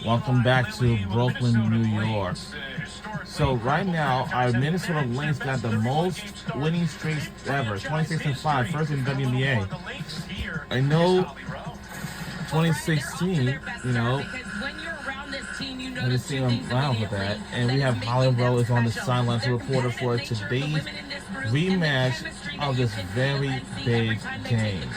Welcome back to Brooklyn, New York. So right now, our Minnesota Lynx got the most winning streaks ever, 26-5, first in WNBA. I know 2016, I just see him around with that. And we have Holly Rowe is on the sidelines, reporter for today's rematch of this very big game.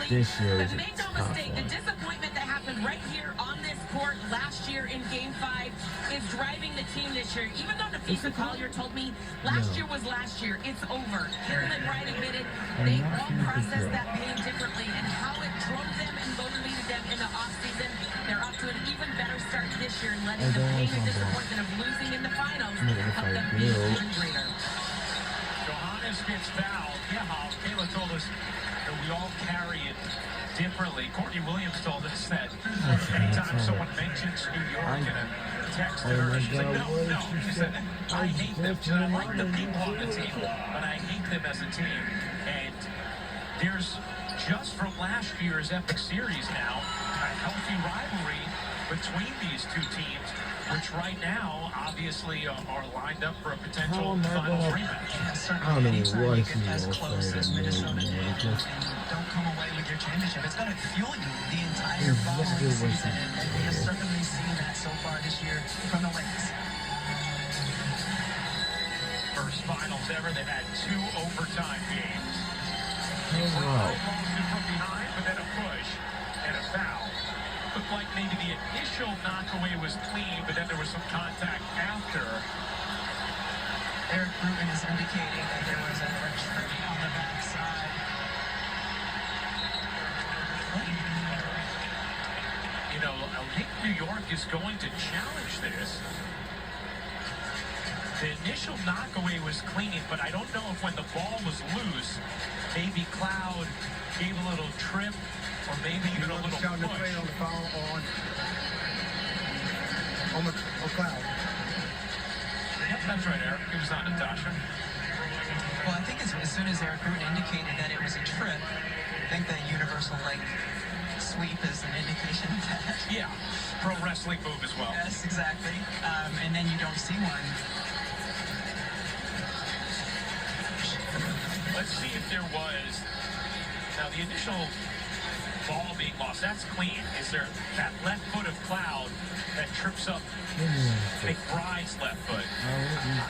This year is a tough one. The disappointment that happened right here on this court last year in Game 5 is driving the team this year. Even though Nafisa Collier told me last year was last year, it's over. Carolyn Wright admitted they all processed that pain differently and how it drove them and motivated them in the offseason. They're off to an even better start this year and letting the pain and disappointment of losing in the finals help them be even greater. Johannes gets fouled. Yeah, Kayla told us that we all carry it differently. Courtney Williams told us that anytime someone mentions New York in a text to her, she's like, no. She said, I hate them. She said, I like the people on the team, but I hate them as a team. And there's, just from last year's Epic Series now, a healthy rivalry between these two teams, which right now obviously are lined up for a potential finals rematch. I don't know what he's as close as Minnesota did, and you don't come away with your championship. It's going to fuel you the entire following season, and we have certainly seen that so far this year from the Lynx. First finals ever, they had 2 overtime games. Wow. From behind, but then a push and a foul. Looked like maybe the initial knockaway was clean, but then there was some contact after. Eric Rubin is indicating that there was a trip on the backside. You know, I think New York is going to challenge this. The initial knockaway was clean, but I don't know if when the ball was loose, maybe Cloud gave a little trip, or maybe even a little push. On the foul on Cloud. Yep, that's right, Eric. He was on Natasha. Well, I think as soon as Eric Rubin indicated that it was a trip, I think the universal leg sweep is an indication of that. Yeah, pro wrestling move as well. Yes, exactly. And then you don't see one. Let's see if there was. Now, the initial ball being lost, that's clean. Is there that left foot of Cloud that trips up McBride's left foot?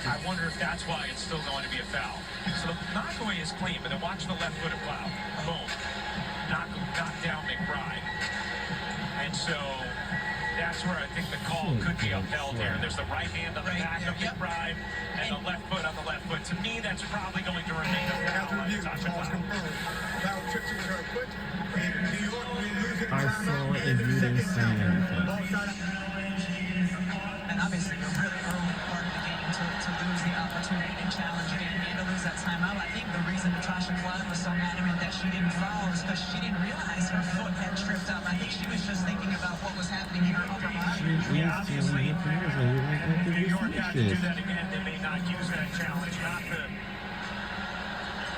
I wonder if that's why it's still going to be a foul. So the knockaway is clean, but then watch the left foot of Cloud. Boom. Knock down McBride. And so that's where I think the call could be upheld here. There's the right hand on the back of McBride and the left foot on the left foot. To me, that's probably going to remain a foul on Natasha Cloud. I saw it if you didn't see anything. And obviously, you're really early part of the game to lose the opportunity to challenge again and to lose that timeout. I think the reason Natasha Cloud was so adamant that she didn't foul is because she didn't realize her foot had tripped up. I think she was just thinking about what was happening in her upper body. Yeah, obviously, if New York got to do that again, they may not use that challenge. Not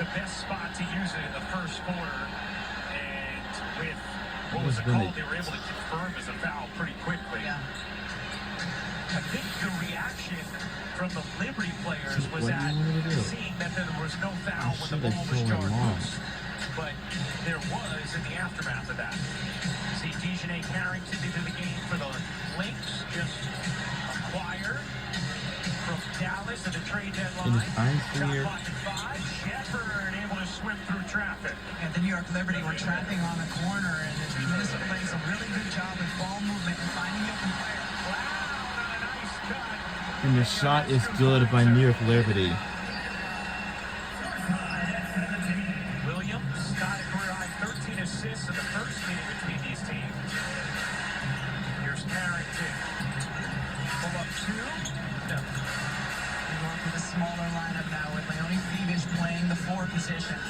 the best spot to use it in the first quarter. And with what was the call, they were able to confirm as a foul pretty quickly. Yeah. I think the reaction from the Liberty players was at seeing that there was no foul when the ball was charged loose. But there was in the aftermath of that. See Dejanay Carrington into the game for the Lynx, just acquired from Dallas at the trade deadline. Shot clock at 5. Shepherd able to swim through traffic. And the New York Liberty were trapping on the corner, and the Minnesota plays a really good job with ball movement and finding open fire. And the shot is good by New York Liberty. Williams got a career high 13 assists in the first meeting between these teams. Here's Carrington. Pull up 2. No. New York with a smaller lineup now with Leonie Fievich playing the 4 position.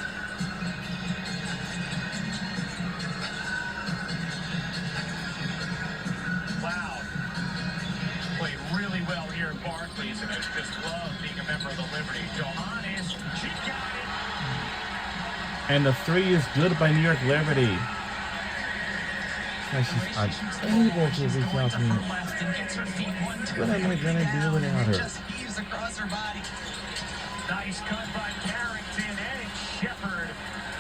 Cloud played really well here at Barclays, and I just love being a member of the Liberty. Johannes, she got it. And the 3 is good by New York Liberty. Like she's unable to reach out to me. What am I gonna do without her? Just heaves across her body. Nice cut by Carrington, and Shepard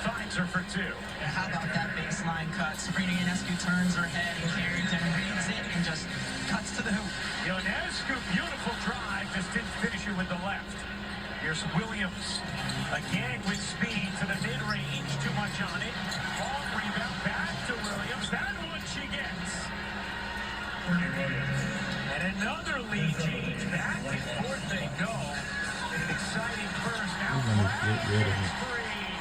finds her for two. And how about that baseline cut? Sabrina Ionescu turns her head and Carrington reads it and just cuts to the hoop. Ionescu, beautiful drive, just didn't finish it with the left. Here's Williams, again with speed to the mid-range, too much on it. Long rebound back to Williams, that one she gets. And another lead change, back and forth they go. Exciting first, now free,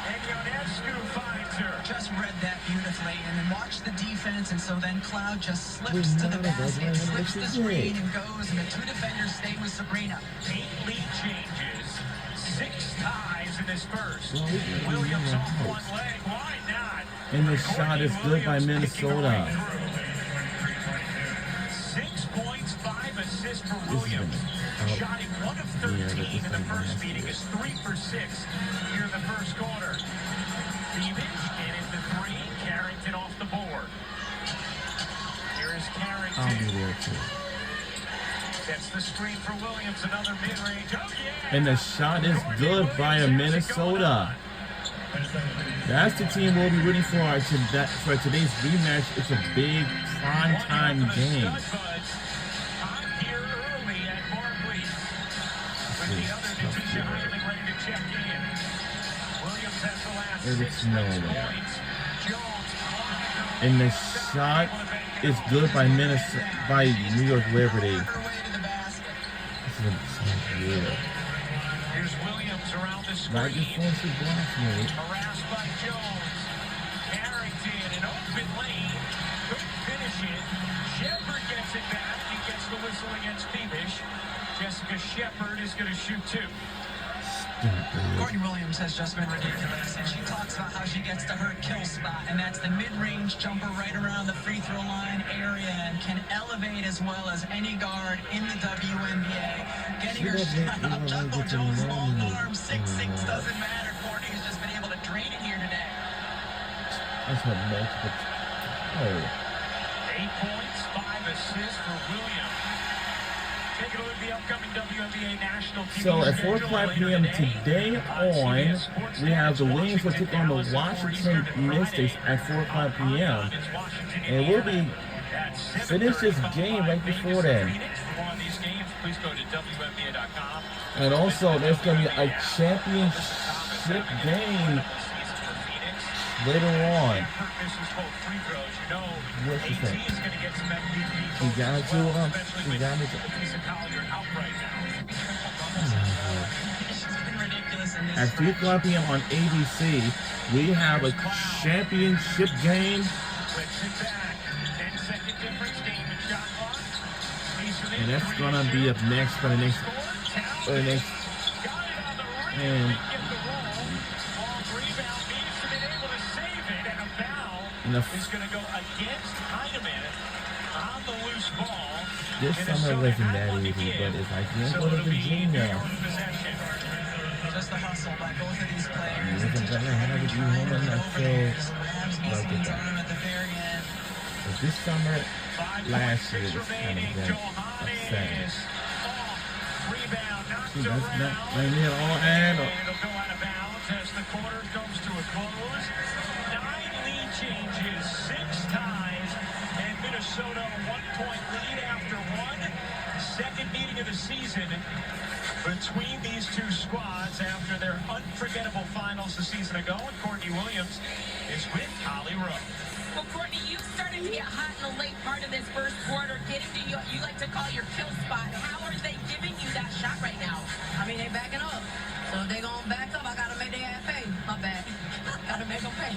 and Ionescu finds her. Just read that beautifully and then watch the defense, and so then Cloud just slips to the basket, slips the screen and goes, and the two defenders stay with Sabrina. 8 lead changes, 6 ties in this first. Williams off one leg, why not? And the shot is good by Minnesota. 6 points, 5 assists for Williams. Shot in 1 of 13 in the first meeting, is 3 for 6 here in the first quarter. Beamish, and in the 3, Carrington off the board. Here is I'll be Carrington. there too. That's the screen for Williams, another mid-range. Oh, yeah! And the shot is good by a Minnesota. That's the team we'll be rooting for for today's rematch. It's a big prime time game. I'm here early at Barclays. With the other Natisha Heinrich ready to check in. Williams has the last It's 6 nowhere. points. Jones. And the shot is good by New York Liberty. Her way to the basket. This is good. Here's Williams around the Not screen. just once a block, mate. Harassed by Jones. Carrington, an open lane. Couldn't finish it. Shepard gets it back. He gets the whistle against Beamish. Jessica Shepard is going to shoot 2. Courtney Williams has just been ridiculous, and she talks about how she gets to her kill spot, and that's the mid-range jumper right around the free throw line area, and can elevate as well as any guard in the WNBA. Getting her shot up, Jungle Jones, long arm, 6'6", doesn't matter. Courtney has just been able to drain it here today. That's what multiple. Oh. 8 points, 5 assists for Williams. Take a look at the upcoming WNBA national TV So at 4 schedule o'clock later p.m. today. today on, CBS we have the Sports Wings will take on the Washington Mystics at 4 o'clock p.m. And we'll be finish this game right before then. Please go to WNBA.com. And also, there's going to be a championship game later on. What's the thing? You gotta do you gotta do. She's been ridiculous in this. At 3 o'clock p.m. on ABC, we have a championship game. And that's gonna be up next for the next and is going to go against Heinemann on the loose ball. this summer wasn't that easy, but it's like, you know, go to Virginia. Just the hustle by both of these players. It wasn't gonna have to be home in that Tournament at the very end. But this summer, last year was kind of upsetting. See, that's not right here all and It'll go out of bounds as the quarter comes to a close. 9 lead changes, 6 ties, and Minnesota a 1-point lead after 1. Second meeting of the season between these two squads after their unforgettable finals a season ago. And Courtney Williams is with Holly Rowe. Well, Courtney, you started to get hot in the late part of this first quarter, getting to you like to call your kill spot. How are they giving you that shot right now? I mean, they backing up. So if they gonna back up, I gotta make their ass pay. My bad. Gotta make them pay.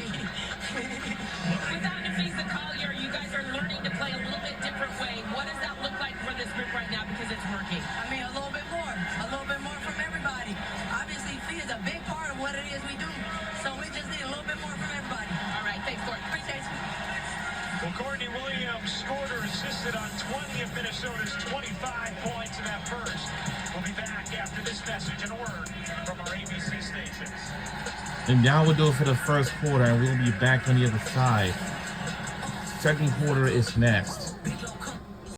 Without Nafisa Collier, you guys are learning to play a little bit different way. What does that look like for this group right now because it's working? I mean, a little bit more. A little bit more from everybody. Obviously, fee is a big part of what it is we do. So we just need a little bit more from everybody. All right, thanks, Courtney. Appreciate you. Well, Courtney Williams scored or assisted on 20 of Minnesota's 25 points in that first. We'll be back after this message and a word from our ABC stations. And now we'll do it for the first quarter, and we'll be back on the other side. Second quarter is next.